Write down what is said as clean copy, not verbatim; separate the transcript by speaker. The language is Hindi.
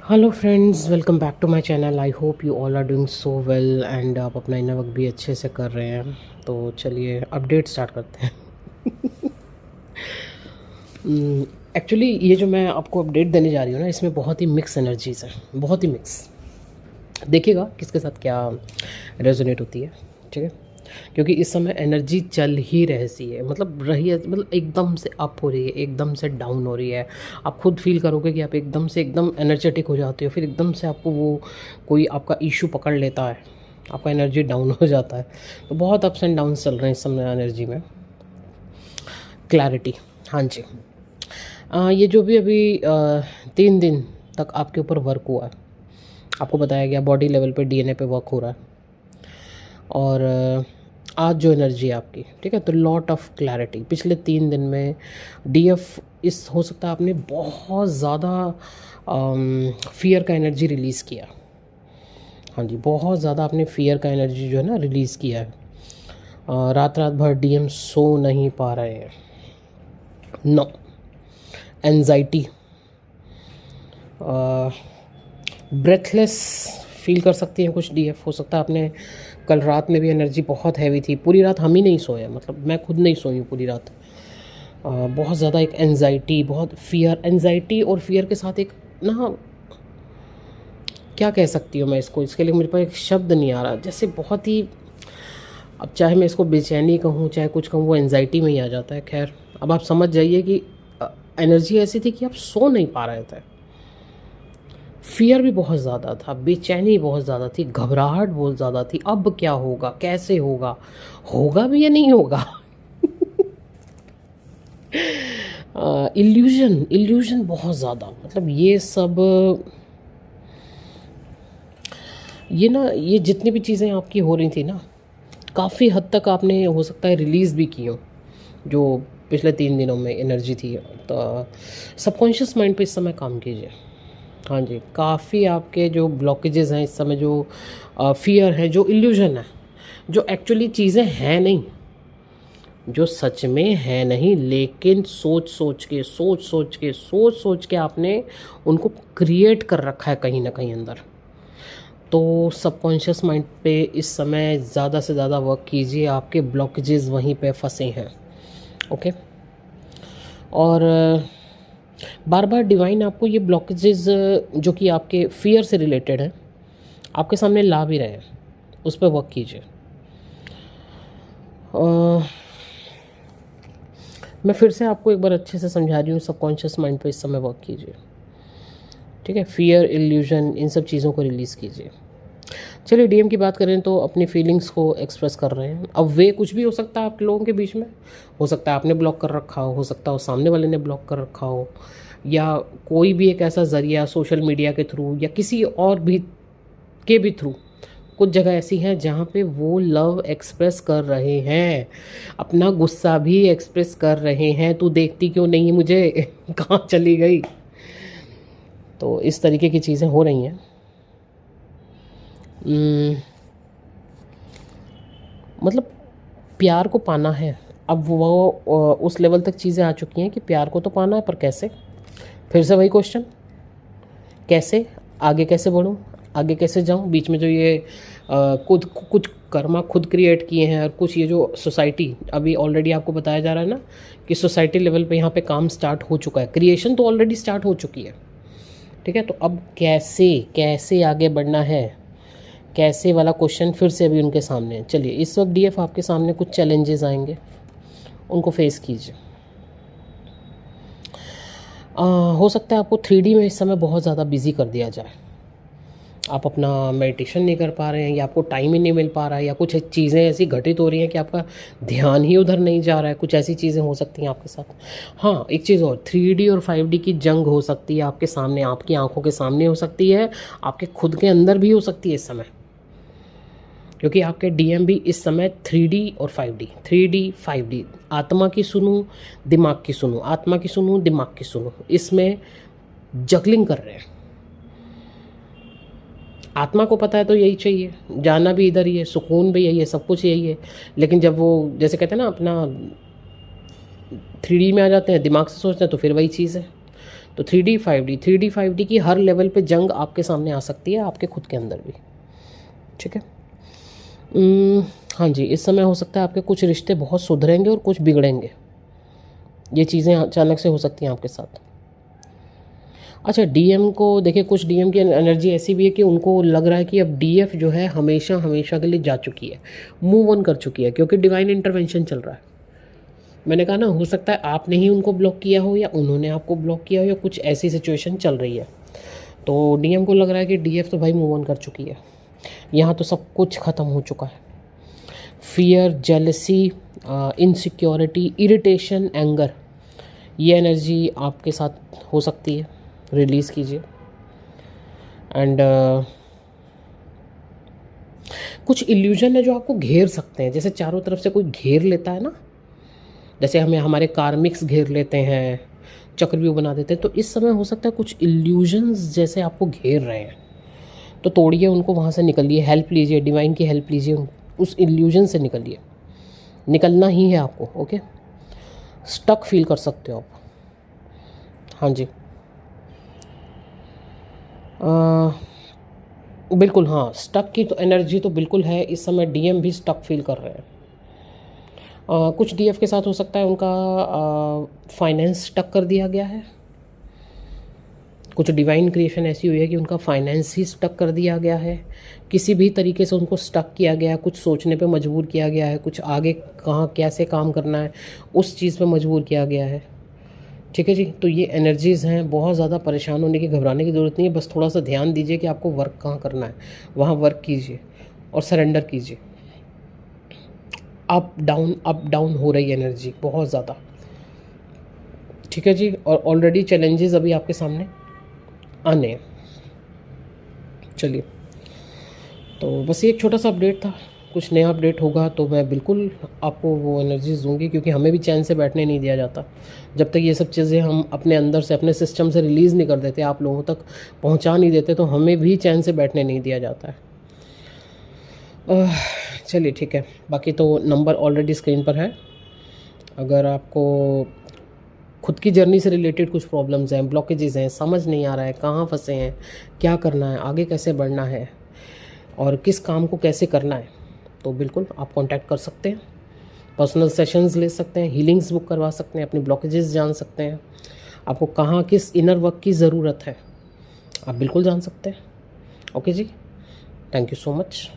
Speaker 1: Hello friends, welcome back to my channel. I hope you all are doing so well and आप अपना इनर वर्क भी अच्छे से कर रहे हैं। तो चलिए अपडेट स्टार्ट करते हैं। एक्चुअली ये जो मैं आपको अपडेट देने जा रही हूँ ना, इसमें बहुत ही मिक्स एनर्जीज हैं, बहुत ही मिक्स। देखिएगा किसके साथ क्या रेजोनेट होती है, ठीक है। क्योंकि इस समय एनर्जी चल ही रहती है, मतलब रही है, मतलब एकदम से अप हो रही है, एकदम से डाउन हो रही है। आप खुद फील करोगे कि आप एकदम से एकदम एनर्जेटिक हो जाते हो, फिर एकदम से आपको वो कोई आपका इशू पकड़ लेता है, आपका एनर्जी डाउन हो जाता है। तो बहुत अप्स एंड डाउन चल रहे हैं इस समय एनर्जी में। क्लैरिटी, हाँ जी। ये जो भी अभी 3 दिन तक आपके ऊपर वर्क हुआ है, आपको बताया गया बॉडी लेवल पे डीएनए पे वर्क हो रहा है। और आज जो एनर्जी है आपकी, ठीक है, तो लॉट ऑफ क्लैरिटी पिछले 3 दिन में। डीएफ इस हो सकता है आपने बहुत ज़्यादा फियर का एनर्जी रिलीज़ किया। हाँ जी, बहुत ज़्यादा आपने फियर का एनर्जी जो है ना रिलीज़ किया है। रात रात भर डीएम सो नहीं पा रहे हैं। नो एंजाइटी, ब्रेथलेस फील कर सकती हैं कुछ डीएफ। हो सकता है आपने कल रात में भी एनर्जी बहुत हैवी थी, पूरी रात हम ही नहीं सोए, मतलब मैं खुद नहीं सोई हूँ पूरी रात। बहुत ज़्यादा एक एंजाइटी, बहुत फियर, एंजाइटी और फियर के साथ एक ना, क्या कह सकती हूँ मैं इसको, इसके लिए मेरे पास एक शब्द नहीं आ रहा, जैसे बहुत ही, अब चाहे मैं इसको बेचैनी कहूँ चाहे कुछ कहूँ, वो एंजाइटी में ही आ जाता है। खैर, अब आप समझ जाइए कि एनर्जी ऐसी थी कि आप सो नहीं पा रहे थे। फियर भी बहुत ज़्यादा था, बेचैनी बहुत ज़्यादा थी, घबराहट बहुत ज़्यादा थी। अब क्या होगा, कैसे होगा, होगा भी या नहीं होगा। इल्यूजन बहुत ज़्यादा, मतलब ये सब, ये ना, ये जितनी भी चीज़ें आपकी हो रही थी ना, काफ़ी हद तक आपने हो सकता है रिलीज़ भी की हो, जो पिछले 3 दिनों में एनर्जी थी। तो सबकॉन्शियस माइंड पे इस समय काम कीजिए। हाँ जी, काफ़ी आपके जो ब्लॉकेजेस हैं इस समय, जो फियर है, जो इल्यूजन है, जो एक्चुअली चीज़ें हैं नहीं, जो सच में है नहीं, लेकिन सोच सोच के आपने उनको क्रिएट कर रखा है कहीं ना कहीं अंदर। तो सबकॉन्शियस माइंड पे इस समय ज़्यादा से ज़्यादा वर्क कीजिए, आपके ब्लॉकेजेस वहीं पे फंसे हैं। ओके। और बार बार डिवाइन आपको ये ब्लॉकेजेस जो कि आपके फियर से रिलेटेड है, आपके सामने ला भी रहे हैं, उस पर वर्क कीजिए। मैं फिर से आपको एक बार अच्छे से समझा रही हूँ, सबकॉन्शियस माइंड पे इस समय वर्क कीजिए, ठीक है। फियर, इल्यूजन, इन सब चीज़ों को रिलीज़ कीजिए। चलिए डीएम की बात करें तो अपनी फीलिंग्स को एक्सप्रेस कर रहे हैं। अब वे कुछ भी हो सकता है आप लोगों के बीच में, हो सकता है आपने ब्लॉक कर रखा हो सकता है सामने वाले ने ब्लॉक कर रखा हो, या कोई भी एक ऐसा ज़रिया सोशल मीडिया के थ्रू या किसी और भी के भी थ्रू, कुछ जगह ऐसी हैं जहाँ पे वो लव एक्सप्रेस कर रहे हैं, अपना गुस्सा भी एक्सप्रेस कर रहे हैं। तू देखती क्यों नहीं मुझे, कहाँ चली गई। तो इस तरीके की चीज़ें हो रही हैं। मतलब प्यार को पाना है, अब वो उस लेवल तक चीज़ें आ चुकी हैं कि प्यार को तो पाना है, पर कैसे। फिर से वही क्वेश्चन, कैसे आगे, कैसे बढ़ूँ, आगे कैसे जाऊँ। बीच में जो ये खुद कुछ कर्मा खुद क्रिएट किए हैं, और कुछ ये जो सोसाइटी, अभी ऑलरेडी आपको बताया जा रहा है ना कि सोसाइटी लेवल पे यहाँ पे काम स्टार्ट हो चुका है, क्रिएशन तो ऑलरेडी स्टार्ट हो चुकी है, ठीक है। तो अब कैसे कैसे आगे बढ़ना है, कैसे वाला क्वेश्चन फिर से अभी उनके सामने है। चलिए, इस वक्त डीएफ आपके सामने कुछ चैलेंजेस आएंगे, उनको फेस कीजिए। हो सकता है आपको 3D में इस समय बहुत ज़्यादा बिजी कर दिया जाए, आप अपना मेडिटेशन नहीं कर पा रहे हैं, या आपको टाइम ही नहीं मिल पा रहा है, या कुछ चीज़ें ऐसी घटित हो रही हैं कि आपका ध्यान ही उधर नहीं जा रहा है। कुछ ऐसी चीज़ें हो सकती हैं आपके साथ। हाँ, एक चीज़ और, 3D और 5D की जंग हो सकती है आपके सामने, आपकी आंखों के सामने हो सकती है, आपके खुद के अंदर भी हो सकती है इस समय। क्योंकि आपके डीएम भी इस समय 3D और 5D, 3D 5D, आत्मा की सुनूं, दिमाग की सुनूं, आत्मा की सुनूं, दिमाग की सुनूं, इसमें जगलिंग कर रहे हैं। आत्मा को पता है तो यही चाहिए, जाना भी इधर ही है, सुकून भी यही है, सब कुछ यही है। लेकिन जब वो, जैसे कहते हैं ना, अपना 3D में आ जाते हैं, दिमाग से सोचते हैं, तो फिर वही चीज़ है। तो 3D 5D की हर लेवल पे जंग आपके सामने आ सकती है, आपके खुद के अंदर भी। ठीक है। हाँ जी, इस समय हो सकता है आपके कुछ रिश्ते बहुत सुधरेंगे और कुछ बिगड़ेंगे। ये चीज़ें अचानक से हो सकती हैं आपके साथ। अच्छा, डीएम को देखिए, कुछ डीएम की एनर्जी ऐसी भी है कि उनको लग रहा है कि अब डीएफ जो है हमेशा हमेशा के लिए जा चुकी है, मूव ऑन कर चुकी है, क्योंकि डिवाइन इंटरवेंशन चल रहा है। मैंने कहा ना, हो सकता है आपने ही उनको ब्लॉक किया हो या उन्होंने आपको ब्लॉक किया हो, या कुछ ऐसी सिचुएशन चल रही है। तो डीएम को लग रहा है कि डीएफ तो भाई मूव ऑन कर चुकी है, यहाँ तो सब कुछ ख़त्म हो चुका है। Fear, jealousy, insecurity, irritation, anger, ये एनर्जी आपके साथ हो सकती है, रिलीज़ कीजिए। एंड कुछ इल्यूजन है जो आपको घेर सकते हैं, जैसे चारों तरफ से कोई घेर लेता है ना, जैसे हमें हमारे कार्मिक्स घेर लेते हैं, चक्रव्यूह बना देते हैं। तो इस समय हो सकता है कुछ इल्यूजन्स जैसे आपको घेर रहे हैं, तो तोड़िए उनको, वहाँ से निकलिए, हेल्प लीजिए, डिवाइन की हेल्प लीजिए, उस इल्यूजन से निकलिए। निकलना ही है आपको। ओके, स्टक फील कर सकते हो आप। हाँ जी, बिल्कुल, हाँ, स्टक की तो एनर्जी तो बिल्कुल है इस समय। डीएम भी स्टक फील कर रहे हैं। कुछ डीएफ के साथ हो सकता है उनका फाइनेंस स्टक कर दिया गया है। कुछ डिवाइन क्रिएशन ऐसी हुई है कि उनका फाइनेंस ही स्टक कर दिया गया है, किसी भी तरीके से उनको स्टक किया गया है, कुछ सोचने पे मजबूर किया गया है, कुछ आगे कहाँ कैसे काम करना है उस चीज़ पे मजबूर किया गया है। ठीक है जी, तो ये एनर्जीज़ हैं। बहुत ज़्यादा परेशान होने की, घबराने की ज़रूरत नहीं है, बस थोड़ा सा ध्यान दीजिए कि आपको वर्क कहाँ करना है, वहाँ वर्क कीजिए और सरेंडर कीजिए। अप डाउन हो रही एनर्जी बहुत ज़्यादा। ठीक है जी, और ऑलरेडी चैलेंजेस अभी आपके सामने आने हैं। चलिए, तो बस ये एक छोटा सा अपडेट था। कुछ नया अपडेट होगा तो मैं बिल्कुल आपको वो एनर्जीज दूंगी, क्योंकि हमें भी चैन से बैठने नहीं दिया जाता। जब तक ये सब चीज़ें हम अपने अंदर से, अपने सिस्टम से रिलीज़ नहीं कर देते, आप लोगों तक पहुंचा नहीं देते, तो हमें भी चैन से बैठने नहीं दिया जाता है। चलिए ठीक है, बाकी तो नंबर ऑलरेडी स्क्रीन पर है। अगर आपको खुद की जर्नी से रिलेटेड कुछ प्रॉब्लम्स हैं, ब्लॉकेजेस हैं, समझ नहीं आ रहा है कहाँ फंसे हैं, क्या करना है, आगे कैसे बढ़ना है और किस काम को कैसे करना है, तो बिल्कुल आप कांटेक्ट कर सकते हैं। पर्सनल सेशंस ले सकते हैं, हीलिंग्स बुक करवा सकते हैं, अपनी ब्लॉकेजेस जान सकते हैं, आपको कहाँ किस इनर वर्क की ज़रूरत है आप बिल्कुल जान सकते हैं। ओके जी, थैंक यू सो मच।